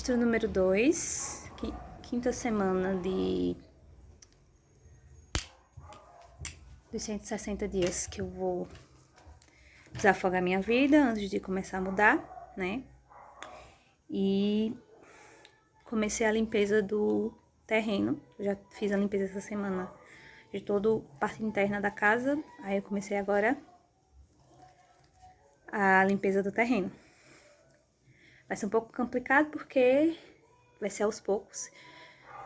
Registro número 2, quinta semana dos 160 dias que eu vou desafogar minha vida antes de começar a mudar, né? E comecei a limpeza do terreno. Eu já fiz a limpeza essa semana de toda a parte interna da casa. Aí eu comecei agora a limpeza do terreno. Vai ser um pouco complicado porque vai ser aos poucos.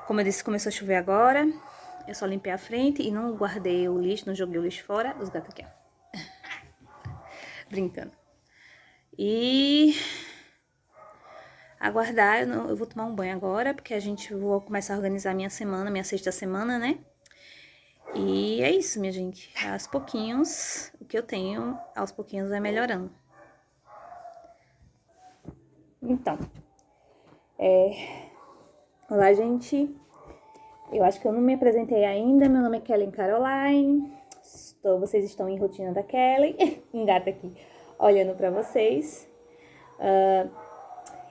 Como eu disse, começou a chover agora. Eu só limpei a frente e não guardei o lixo, não joguei o lixo fora. Os gatos aqui, ó. Brincando. E aguardar, eu vou tomar um banho agora, porque vou começar a organizar minha semana, minha sexta semana, né? E é isso, minha gente. Aos pouquinhos, o que eu tenho, aos pouquinhos vai melhorando. Então, olá, gente. Eu acho que eu não me apresentei ainda. Meu nome é Kellen Caroline. Vocês estão em rotina da Kellen. Engata aqui, olhando pra vocês.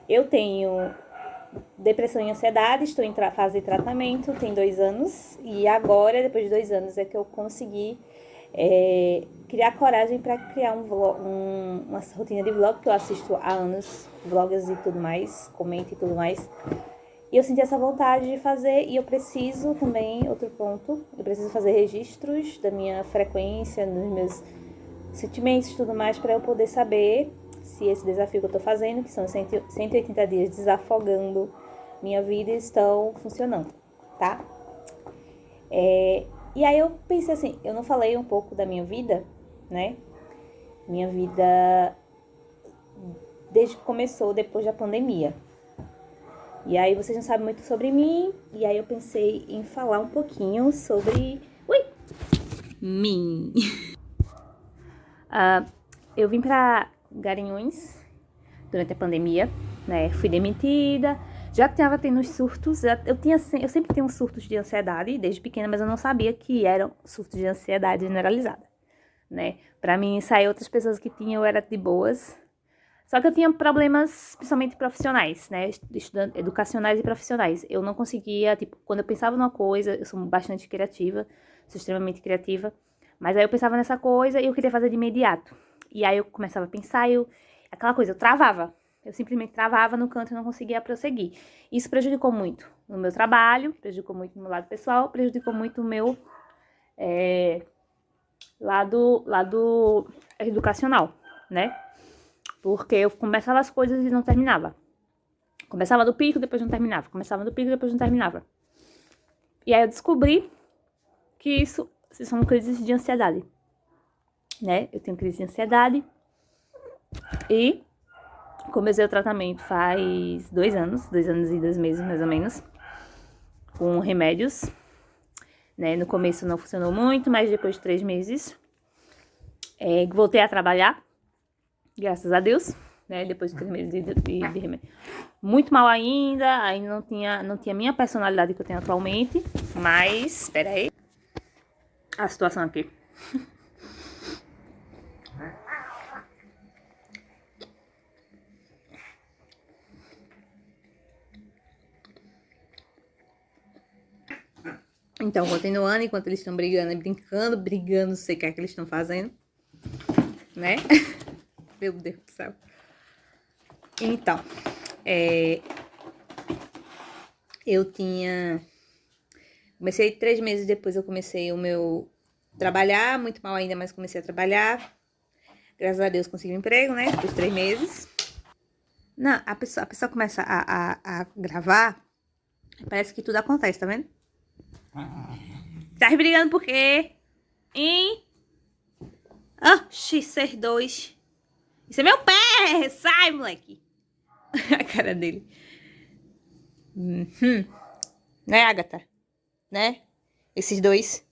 Eu tenho depressão e ansiedade, estou em fase de tratamento, tem 2 anos. E agora, depois de 2 anos, é que eu consegui criar coragem para criar uma rotina de vlog, que eu assisto há anos, vlogs e tudo mais, comento e tudo mais. E eu senti essa vontade de fazer, e eu preciso também, outro ponto, eu preciso fazer registros da minha frequência, dos meus sentimentos e tudo mais, para eu poder saber se esse desafio que eu tô fazendo, que são 180 dias desafogando minha vida, estão funcionando, tá? E aí eu pensei assim, eu não falei um pouco da minha vida, né? Minha vida desde que começou depois da pandemia. E aí vocês não sabem muito sobre mim, e aí eu pensei em falar um pouquinho sobre mim. Eu vim pra Garanhuns durante a pandemia, né? Fui demitida, já estava tendo os surtos, eu sempre tenho surtos de ansiedade desde pequena, mas eu não sabia que eram surtos de ansiedade generalizada, né? Pra mim, sair outras pessoas que tinham, eu era de boas. Só que eu tinha problemas, principalmente profissionais, né? Educacionais e profissionais. Eu não conseguia, tipo, quando eu pensava numa coisa, eu sou bastante criativa, sou extremamente criativa, mas aí eu pensava nessa coisa e eu queria fazer de imediato. E aí eu começava a pensar, aquela coisa, eu travava. Eu simplesmente travava no canto e não conseguia prosseguir. Isso prejudicou muito no meu trabalho, prejudicou muito no meu lado pessoal, prejudicou muito o meu lado educacional, né? Porque eu começava as coisas e não terminava. Começava do pico, depois não terminava. Começava do pico, depois não terminava. E aí eu descobri que isso são crises de ansiedade, né? Eu tenho crise de ansiedade e comecei o tratamento faz 2 anos, 2 anos e 2 meses mais ou menos, com remédios, né? No começo não funcionou muito, mas depois de 3 meses voltei a trabalhar, graças a Deus, né? Depois de 3 meses de remédio. Muito mal ainda não tinha a minha personalidade que eu tenho atualmente, mas, espera aí, a situação aqui. Então, continuando, enquanto eles estão brigando e brincando, não sei o que é que eles estão fazendo, né? Meu Deus do céu. Então, comecei 3 meses depois, eu comecei o meu trabalhar, muito mal ainda, mas comecei a trabalhar. Graças a Deus consegui um emprego, né? Depois de 3 meses. Não, a pessoa começa a gravar, parece que tudo acontece, tá vendo? Tá brigando por quê? Hein? Oxi, ser 2. Isso é meu pé! Sai, moleque! A cara dele. Né, Agatha? Né? Esses 2.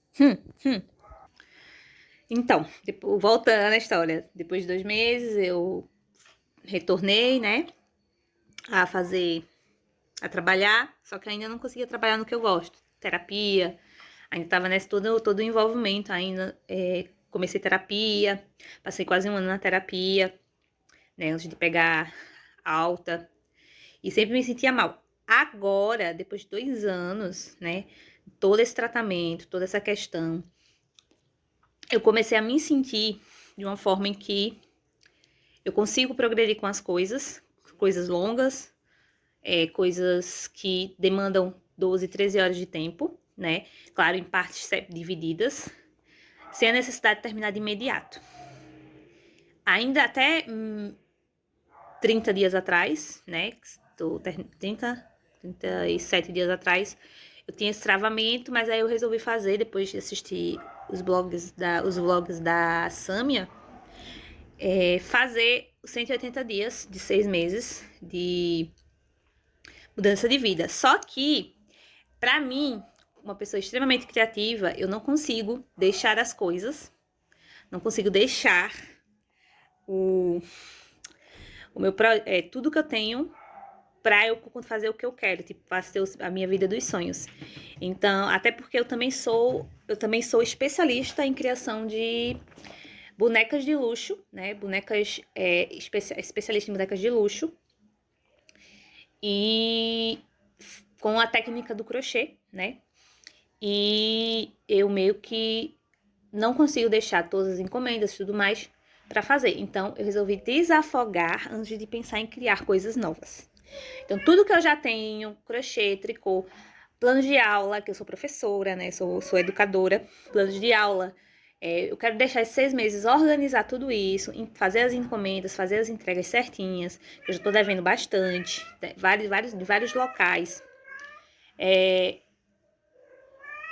Então, voltando à história. Depois de 2 meses, eu retornei, né? A trabalhar. Só que ainda não conseguia trabalhar no que eu gosto. Terapia. Ainda tava nesse todo o envolvimento ainda. Comecei terapia. Passei quase 1 ano na terapia, né? Antes de pegar alta. E sempre me sentia mal. Agora, depois de 2 anos, né? Todo esse tratamento, toda essa questão, eu comecei a me sentir de uma forma em que eu consigo progredir com as coisas longas, coisas que demandam 12, 13 horas de tempo, né? Claro, em partes divididas, sem a necessidade de terminar de imediato. Ainda até 30 dias atrás, né? 37 dias atrás, eu tinha esse travamento, mas aí eu resolvi fazer, depois de assistir os vlogs da Sâmia, fazer 180 dias de 6 meses de mudança de vida. Só que, pra mim, uma pessoa extremamente criativa, eu não consigo deixar as coisas, não consigo deixar tudo que eu tenho pra eu fazer o que eu quero, tipo, fazer a minha vida dos sonhos. Então, até porque eu também sou especialista em criação de bonecas de luxo, né? Especialista em bonecas de luxo. E com a técnica do crochê, né? E eu meio que não consigo deixar todas as encomendas e tudo mais para fazer. Então, eu resolvi desafogar antes de pensar em criar coisas novas. Então, tudo que eu já tenho, crochê, tricô, planos de aula, que eu sou professora, né? Sou educadora, planos de aula. Eu quero deixar esses 6 meses, organizar tudo isso, fazer as encomendas, fazer as entregas certinhas, que eu já tô devendo bastante, de vários locais.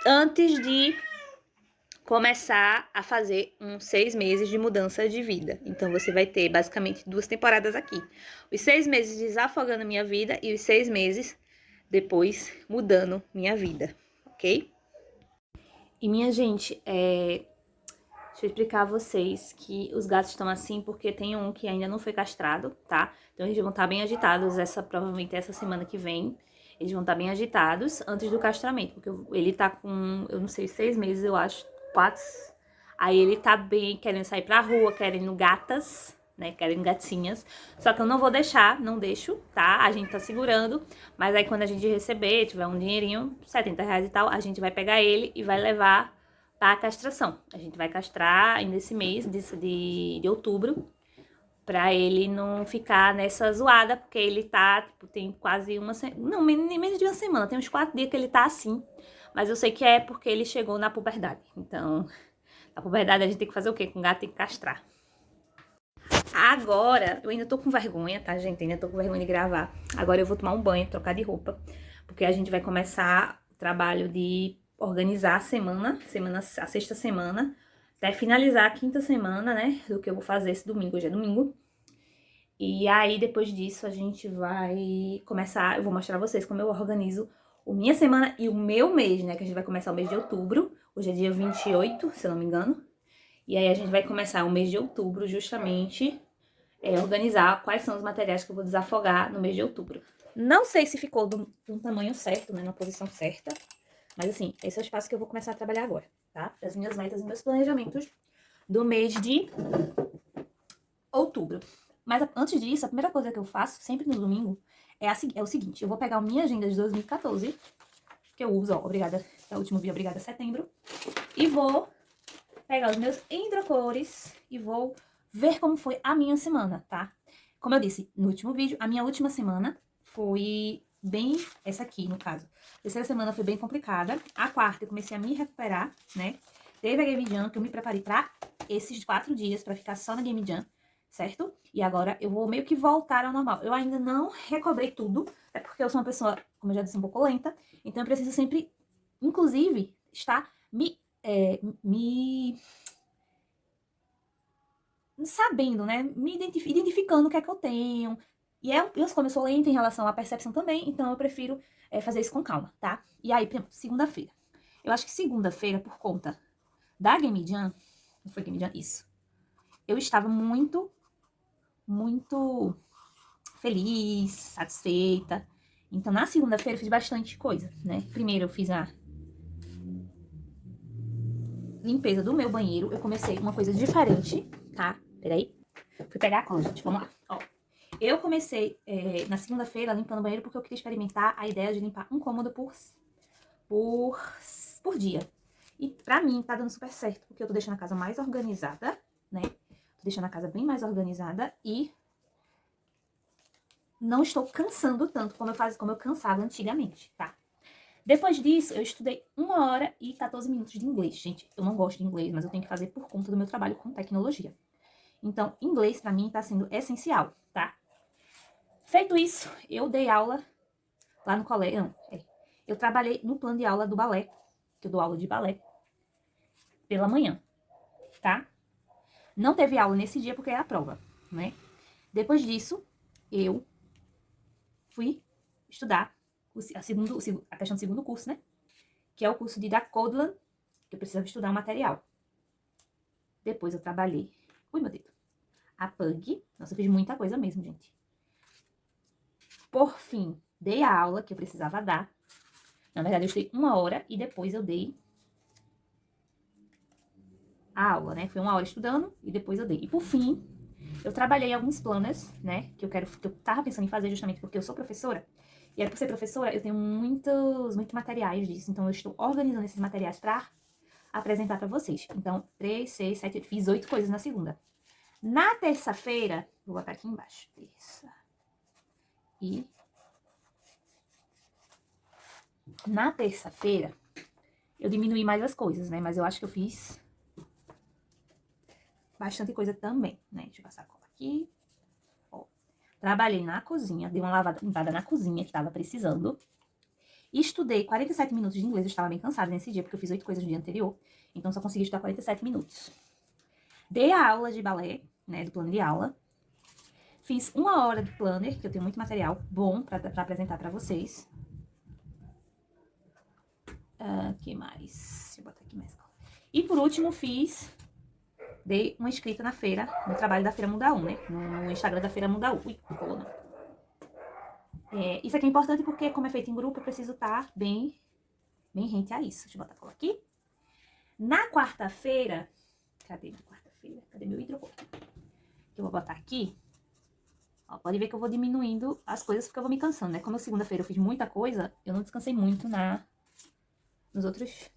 Antes de começar a fazer uns 6 meses de mudança de vida. Então, você vai ter basicamente 2 temporadas aqui. Os 6 meses desafogando minha vida e os 6 meses depois mudando minha vida, ok? E minha gente, deixa eu explicar a vocês que os gatos estão assim porque tem um que ainda não foi castrado, tá? Então eles vão estar bem agitados provavelmente essa semana que vem. Eles vão estar bem agitados antes do castramento, porque ele tá com, eu não sei, 6 meses, eu acho, 4. Aí ele tá bem querendo sair pra rua, querendo gatas, né? Querendo gatinhas. Só que eu não vou deixar, não deixo, tá? A gente tá segurando, mas aí quando a gente receber, tiver um dinheirinho, R$70 e tal, a gente vai pegar ele e vai levar a castração. A gente vai castrar ainda esse mês de outubro, pra ele não ficar nessa zoada, porque ele tá, tipo, tem quase uma semana, não, nem menos de uma semana, tem uns 4 dias que ele tá assim, mas eu sei que é porque ele chegou na puberdade. Então, na puberdade a gente tem que fazer o quê? Com gato tem que castrar. Agora, eu ainda tô com vergonha, tá, gente? Ainda tô com vergonha de gravar. Agora eu vou tomar um banho, trocar de roupa, porque a gente vai começar o trabalho de organizar a sexta semana, até finalizar a quinta semana, né, do que eu vou fazer esse domingo. Hoje é domingo. E aí, depois disso, a gente vai começar, eu vou mostrar pra vocês como eu organizo a minha semana e o meu mês, né, que a gente vai começar o mês de outubro. Hoje é dia 28, se eu não me engano. E aí, a gente vai começar o mês de outubro, justamente, organizar quais são os materiais que eu vou desafogar no mês de outubro. Não sei se ficou do tamanho certo, né, na posição certa. Mas assim, esse é o espaço que eu vou começar a trabalhar agora, tá? Das minhas metas e meus planejamentos do mês de outubro. Mas antes disso, a primeira coisa que eu faço, sempre no domingo, é o seguinte. Eu vou pegar a minha agenda de 2014, que eu uso, ó, obrigada, é o último vídeo, obrigada, setembro. E vou pegar os meus hidrocores e vou ver como foi a minha semana, tá? Como eu disse no último vídeo, a minha última semana foi bem, essa aqui, no caso. A terceira semana foi bem complicada. A quarta eu comecei a me recuperar, né? Teve a Game Jam, que eu me preparei pra esses 4 dias, pra ficar só na Game Jam, certo? E agora eu vou meio que voltar ao normal. Eu ainda não recobrei tudo, é porque eu sou uma pessoa, como eu já disse, um pouco lenta. Então eu preciso sempre, inclusive, estar sabendo, né? Me identificando o que é que eu tenho. E como eu sou lenta em relação à percepção também, então eu prefiro fazer isso com calma, tá? E aí, por exemplo, segunda-feira. Eu acho que segunda-feira, por conta da Game Jam, não foi Game Jam? Isso. Eu estava muito, muito feliz, satisfeita. Então, na segunda-feira eu fiz bastante coisa, né? Primeiro eu fiz a limpeza do meu banheiro. Eu comecei uma coisa diferente, tá? Peraí. Fui pegar a cola, gente. Vamos lá. Ó. Eu comecei na segunda-feira limpando o banheiro porque eu queria experimentar a ideia de limpar um cômodo por dia. E pra mim tá dando super certo, porque eu tô deixando a casa mais organizada, né? Tô deixando a casa bem mais organizada e não estou cansando tanto como eu cansava antigamente, tá? Depois disso, eu estudei 1 hora e 14 minutos de inglês. Gente, eu não gosto de inglês, mas eu tenho que fazer por conta do meu trabalho com tecnologia. Então, inglês pra mim tá sendo essencial, tá? Feito isso, eu dei aula lá no colégio. Não, eu trabalhei no plano de aula do balé, que eu dou aula de balé, pela manhã, tá? Não teve aula nesse dia porque é a prova, né? Depois disso, eu fui estudar a questão do segundo curso, né? Que é o curso de da Codlan, que eu precisava estudar o material. Depois eu trabalhei. Ui, meu dedo. A Pug. Nossa, eu fiz muita coisa mesmo, gente. Por fim, dei a aula que eu precisava dar. Na verdade, eu estudei 1 hora e depois eu dei a aula, né? Foi 1 hora estudando e depois eu dei. E por fim, eu trabalhei alguns planners, né? Que eu tava pensando em fazer justamente porque eu sou professora. E aí, por ser professora, eu tenho muitos materiais disso. Então, eu estou organizando esses materiais pra apresentar pra vocês. Então, 3, 6, 7, 8. Fiz 8 coisas na segunda. Na terça-feira, vou botar aqui embaixo. Terça. E na terça-feira, eu diminuí mais as coisas, né? Mas eu acho que eu fiz bastante coisa também, né? Deixa eu passar a cola aqui. Ó. Trabalhei na cozinha, dei uma limpada na cozinha que tava precisando. E estudei 47 minutos de inglês. Eu estava bem cansada nesse dia, porque eu fiz 8 coisas no dia anterior. Então, só consegui estudar 47 minutos. Dei a aula de balé, né? Do plano de aula. Fiz 1 hora de planner, que eu tenho muito material bom pra apresentar pra vocês. Que mais? Deixa eu botar aqui mais. E por último, dei uma inscrita na feira, no trabalho da Feira Muda 1, né? No Instagram da Feira Muda 1. Ui, colou não. Isso aqui é importante porque, como é feito em grupo, eu preciso estar bem rente a isso. Deixa eu botar a cola aqui. Na quarta-feira, cadê minha quarta-feira? Cadê meu hidrocor? Que eu vou botar aqui. Ó, pode ver que eu vou diminuindo as coisas porque eu vou me cansando, né? Como segunda-feira eu fiz muita coisa, eu não descansei muito nos outros.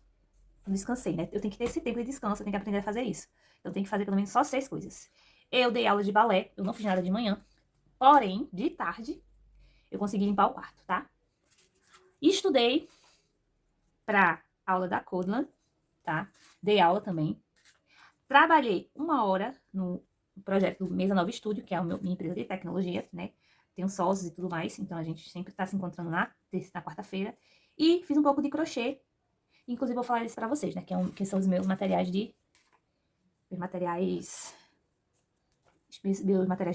Não descansei, né? Eu tenho que ter esse tempo de descanso, eu tenho que aprender a fazer isso. Eu tenho que fazer pelo menos só 6 coisas. Eu dei aula de balé, eu não fiz nada de manhã. Porém, de tarde, eu consegui limpar o quarto, tá? Estudei pra aula da Codlan, tá? Dei aula também. Trabalhei 1 hora no projeto do Mesa Nova Estúdio, que é minha empresa de tecnologia, né? Tenho sócios e tudo mais, então a gente sempre tá se encontrando na quarta-feira. E fiz um pouco de crochê. Inclusive, vou falar isso pra vocês, né? Que são os meus materiais meus materiais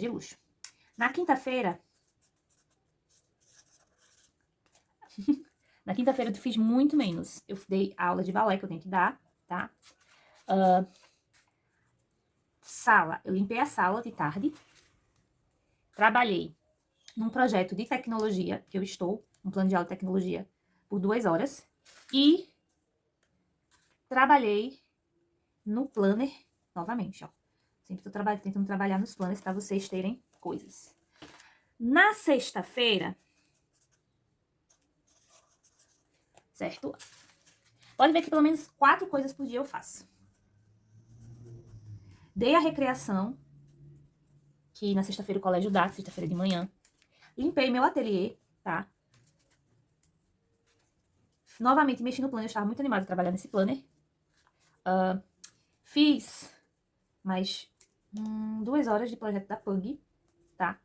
de luxo. Na quinta-feira, eu fiz muito menos. Eu dei aula de balé que eu tenho que dar, tá? Sala, eu limpei a sala de tarde. Trabalhei num projeto de tecnologia, que eu estou, um plano de aula de tecnologia, por 2 horas. E trabalhei no planner, novamente, ó. Sempre tô tentando trabalhar nos planners para vocês terem coisas. Na sexta-feira, certo? Pode ver que pelo menos 4 coisas por dia eu faço. Dei a recreação, que na sexta-feira o colégio dá, sexta-feira de manhã. Limpei meu ateliê, tá? Novamente mexi no planner, eu estava muito animada de trabalhar nesse planner. Fiz mais 2 horas de projeto da Pug, tá?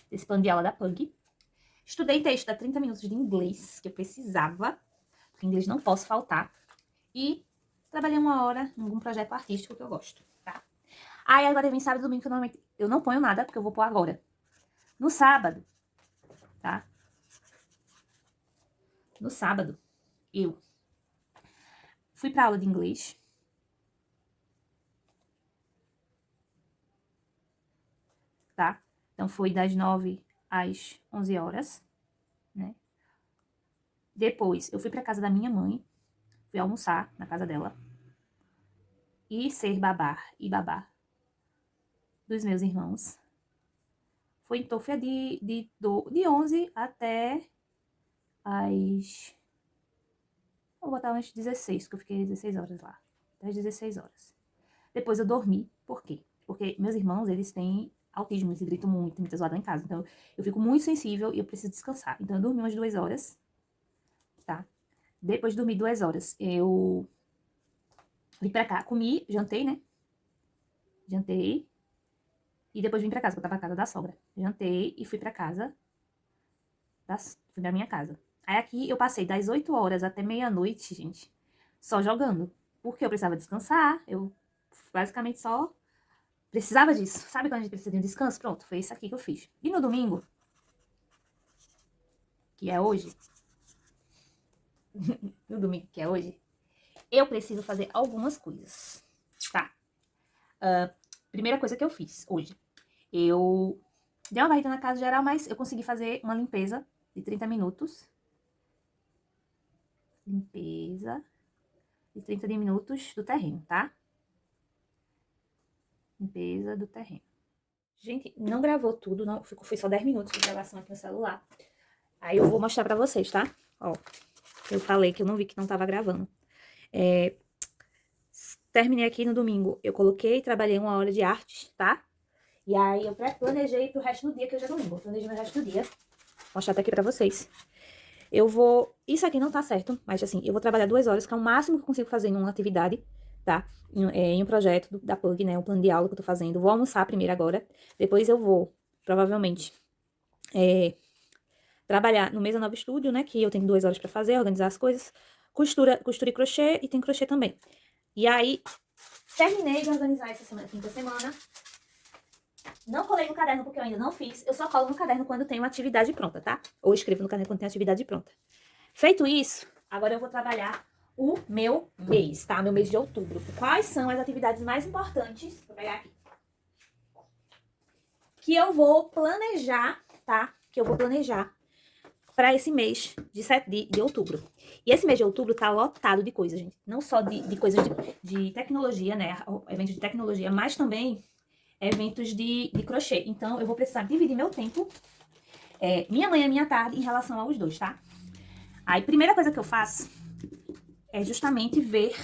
Desse plano de aula da Pug. Estudei texto, dá 30 minutos de inglês, que eu precisava, porque inglês não posso faltar. E trabalhei 1 hora em algum projeto artístico que eu gosto, tá? Aí agora vem sábado e domingo, que normalmente eu não ponho nada, porque eu vou pôr agora. No sábado, tá? No sábado, eu fui pra aula de inglês. Tá? Então, foi das 9 às 11 horas, né? Depois, eu fui pra casa da minha mãe, fui almoçar na casa dela. E ser babá dos meus irmãos. Então, foi de 11 até as... Vou botar umas 16, que eu fiquei 16 horas lá. Até as 16 horas. Depois eu dormi. Por quê? Porque meus irmãos, eles têm autismo, eles gritam muito, tem muita zoada em casa. Então, eu fico muito sensível e eu preciso descansar. Então, eu dormi umas 2 horas, tá? Depois de dormir 2 horas, eu vim pra cá, comi, jantei, né? Jantei. E depois vim pra casa, porque eu tava na casa da sogra. Jantei e fui pra casa. Fui pra minha casa. Aí aqui eu passei das 8 horas até meia-noite, gente, só jogando. Porque eu precisava descansar. Eu basicamente só precisava disso. Sabe quando a gente precisa de um descanso? Pronto, foi isso aqui que eu fiz. E no domingo, que é hoje, no domingo que é hoje, eu preciso fazer algumas coisas, tá? Primeira coisa que eu fiz hoje, eu dei uma varrida na casa geral, mas eu consegui fazer uma limpeza de 30 minutos. Limpeza de 30 minutos do terreno, tá? Limpeza do terreno. Gente, não gravou tudo, não. Foi só 10 minutos de gravação aqui no celular. Aí eu vou mostrar pra vocês, tá? Ó, eu falei que eu não vi que não tava gravando. Terminei aqui no domingo. Eu coloquei, trabalhei 1 hora de artes, tá? E aí eu planejei pro resto do dia, que hoje é domingo. Eu planejei no resto do dia. Vou mostrar até aqui pra vocês. Eu vou... Isso aqui não tá certo, mas assim, eu vou trabalhar 2 horas, que é o máximo que eu consigo fazer em uma atividade, tá? Em um projeto da PUG, né? Um plano de aula que eu tô fazendo. Vou almoçar primeiro agora. Depois eu vou, provavelmente, trabalhar no Mesa Nova Estúdio, né? Que eu tenho 2 horas pra fazer, organizar as coisas. Costura e crochê, e tem crochê também. E aí, terminei de organizar essa semana, quinta semana. Não colei no caderno porque eu ainda não fiz. Eu só colo no caderno quando tenho atividade pronta, tá? Ou escrevo no caderno quando tenho atividade pronta. Feito isso, agora eu vou trabalhar o meu mês, tá? Meu mês de outubro. Quais são as atividades mais importantes? Vou pegar aqui. Que eu vou planejar, tá? Que eu vou planejar para esse mês de outubro. E esse mês de outubro tá lotado de coisas, gente. Não só de coisas de tecnologia, né? Eventos de tecnologia, mas também eventos de crochê. Então, eu vou precisar dividir meu tempo, minha manhã e minha tarde, em relação aos dois, tá? Aí, primeira coisa que eu faço é justamente ver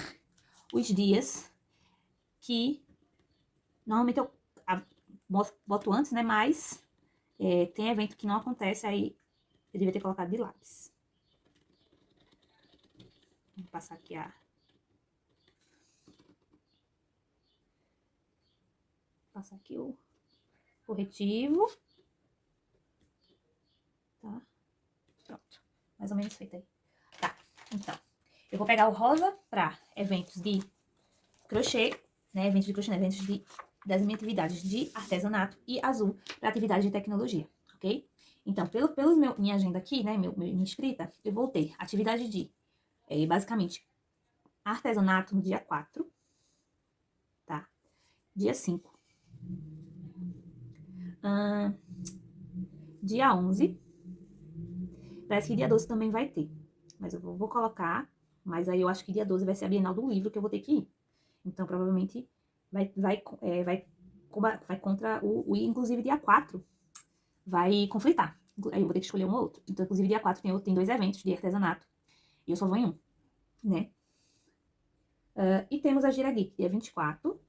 os dias que normalmente eu boto antes, né? Mas tem evento que não acontece, aí eu devia ter colocado de lápis. Vou passar aqui passar aqui o corretivo. Tá? Pronto. Mais ou menos feito aí. Tá. Então, eu vou pegar o rosa para eventos de crochê, né? Eventos de crochê, né? Eventos das minhas atividades de artesanato, e azul para atividade de tecnologia, ok? Então, minha agenda aqui, né? Minha escrita, eu vou ter atividade de, basicamente, artesanato no dia 4, tá? Dia 5. Dia 11. Parece que dia 12 também vai ter. Mas eu vou colocar. Mas aí eu acho que dia 12 vai ser a Bienal do Livro que eu vou ter que ir. Então, provavelmente, vai contra inclusive, dia 4 vai conflitar. Aí eu vou ter que escolher um ou outro. Então, inclusive, dia 4 tem 2 eventos de artesanato. E eu só vou em um, né? E temos a Gira Geek, dia 24.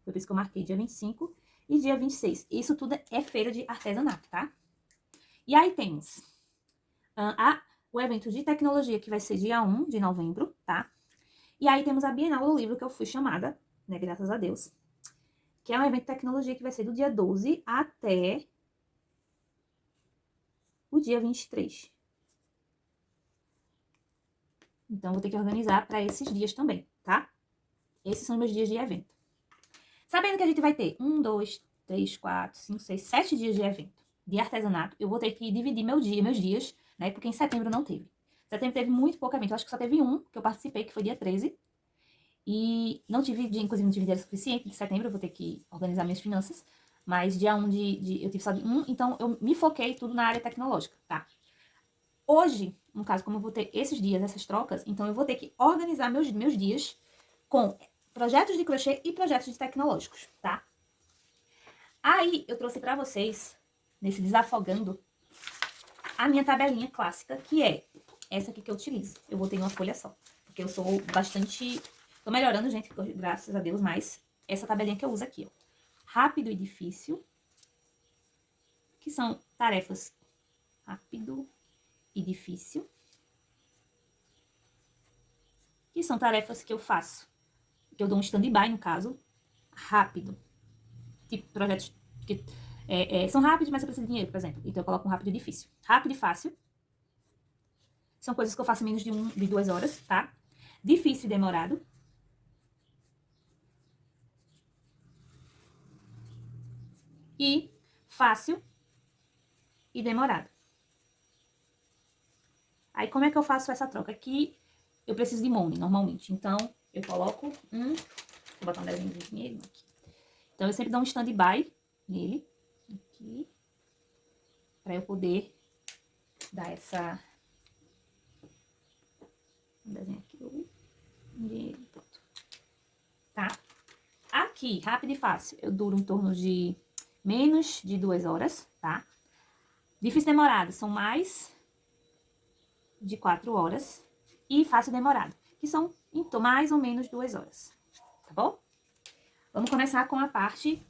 Foi por isso que eu marquei dia 25. E dia 26. Isso tudo é feira de artesanato, tá? E aí temos o evento de tecnologia, que vai ser dia 1 de novembro, tá? E aí temos a Bienal do Livro, que eu fui chamada, né, graças a Deus. Que é um evento de tecnologia que vai ser do dia 12 até o dia 23. Então, vou ter que organizar para esses dias também, tá? Esses são meus dias de evento. Sabendo que a gente vai ter 1, 2, 3, 4, 5, 6, 7 dias de evento de artesanato, eu vou ter que dividir meus dias, né? Porque em setembro não teve. Setembro teve muito pouco evento. Eu acho que só teve um que eu participei, que foi dia 13. E não tive, inclusive não tive dinheiro suficiente de setembro, eu vou ter que organizar minhas finanças. Mas dia 1 eu tive só de 1, então eu me foquei tudo na área tecnológica, tá? Hoje, no caso, como eu vou ter esses dias, essas trocas, então eu vou ter que organizar meus dias com projetos de crochê e projetos de tecnológicos, tá? Aí, eu trouxe pra vocês nesse desafogando, a minha tabelinha clássica, que é essa aqui que eu utilizo. Eu botei numa folha só, porque eu sou bastante... Tô melhorando, gente, graças a Deus, mas essa tabelinha que eu uso aqui, ó. Rápido e difícil, que são tarefas rápido e difícil, que são tarefas que eu faço, que eu dou um stand-by, no caso, rápido. Tipo, projetos que são rápidos, mas eu preciso de dinheiro, por exemplo. Então, eu coloco um rápido e difícil. Rápido e fácil. São coisas que eu faço em menos de 2 horas, tá? Difícil e demorado. E fácil e demorado. Aí, como é que eu faço essa troca? Aqui, eu preciso de money, normalmente. Então, eu coloco vou botar um desenho de dinheiro aqui. Então, eu sempre dou um stand-by nele, aqui, pra eu poder dar essa... Um desenho aqui, dinheiro, pronto. Tá? Aqui, rápido e fácil, eu duro em torno de menos de 2 horas, tá? Difícil e demorado são mais de 4 horas. E fácil e demorado, que são mais ou menos 2 horas, tá bom? Vamos começar com a parte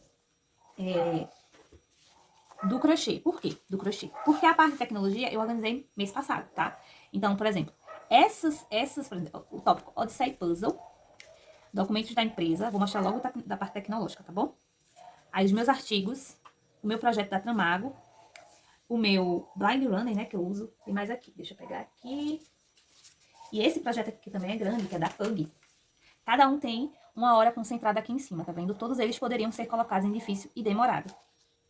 do crochê. Por quê do crochê? Porque a parte de tecnologia eu organizei mês passado, tá? Então, por exemplo, por exemplo, o tópico Odyssey Puzzle, documentos da empresa, vou mostrar logo da parte tecnológica, tá bom? Aí os meus artigos, o meu projeto da Tramago, o meu Blind Runner, né, que eu uso, tem mais aqui, deixa eu pegar aqui. E esse projeto aqui também é grande, que é da Pug. Cada um tem uma hora concentrada aqui em cima, tá vendo? Todos eles poderiam ser colocados em difícil e demorado,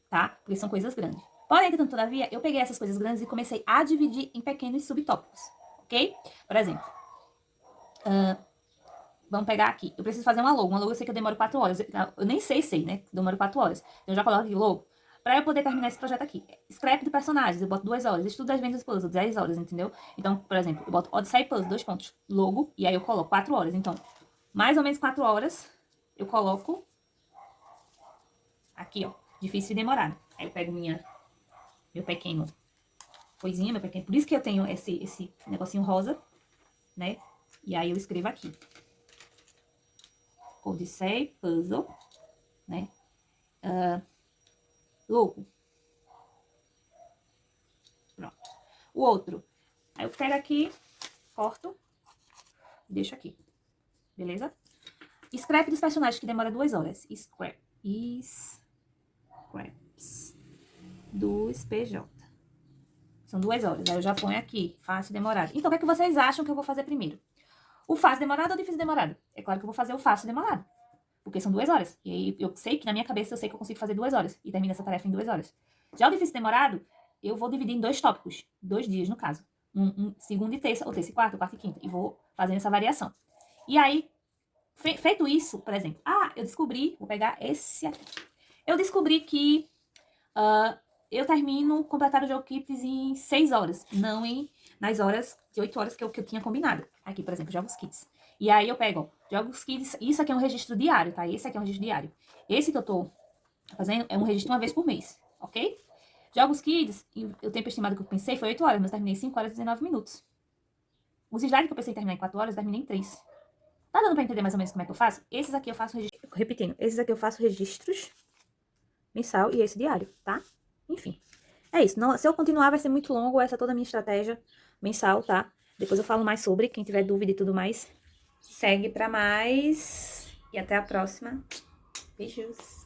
tá? Porque são coisas grandes. Porém, entretanto, todavia, eu peguei essas coisas grandes e comecei a dividir em pequenos subtópicos, ok? Por exemplo, vamos pegar aqui. Eu preciso fazer uma logo. Uma logo eu sei que eu demoro 4 horas. Eu nem sei, né? Demoro 4 horas. Então, eu já coloco aqui logo. Pra eu poder terminar esse projeto aqui. Scrap de personagens, eu boto 2 horas. Estudo das vendas puzzle, 10 horas, entendeu? Então, por exemplo, eu boto Odyssey Puzzle, 2 pontos, logo, e aí eu coloco 4 horas. Então, mais ou menos 4 horas, eu coloco aqui, ó, difícil e demorado. Aí eu pego meu pequeno coisinha, meu pequeno... Por isso que eu tenho esse negocinho rosa, né? E aí eu escrevo aqui. Odyssey Puzzle, né? Logo. Pronto. O outro. Aí eu pego aqui, corto e deixo aqui. Beleza? Scrap dos personagens, que demora 2 horas. Scraps dos PJ. São 2 horas. Aí eu já ponho aqui, fácil e demorado. Então, o que é que vocês acham que eu vou fazer primeiro? O fácil demorado ou difícil demorado? É claro que eu vou fazer o fácil demorado. Porque são 2 horas. E aí eu sei que na minha cabeça eu sei que eu consigo fazer 2 horas. E termino essa tarefa em 2 horas. Já o difícil demorado, eu vou dividir em 2 tópicos. 2 dias, no caso. Segunda e terça, ou terça e quarta, quarta e quinta. E vou fazendo essa variação. E aí, feito isso, por exemplo. Eu descobri, vou pegar esse aqui. Eu descobri que eu termino completar o jogo Kits em 6 horas. Não nas horas de 8 horas que eu tinha combinado. Aqui, por exemplo, Jogos Kits. E aí eu pego, ó, Jogos Kits, isso aqui é um registro diário, tá? Esse aqui é um registro diário. Esse que eu tô fazendo é um registro uma vez por mês, ok? Jogos Kids, o tempo estimado que eu pensei foi 8 horas, mas eu terminei em 5 horas e 19 minutos. Os slides que eu pensei em terminar em 4 horas, eu terminei em 3. Tá dando pra entender mais ou menos como é que eu faço? Esses aqui eu faço registro, repetindo, esses aqui eu faço registros mensal e esse diário, tá? Enfim, é isso. Não, se eu continuar vai ser muito longo, essa é toda a minha estratégia mensal, tá? Depois eu falo mais sobre, quem tiver dúvida e tudo mais, segue pra mais. E até a próxima. Beijos.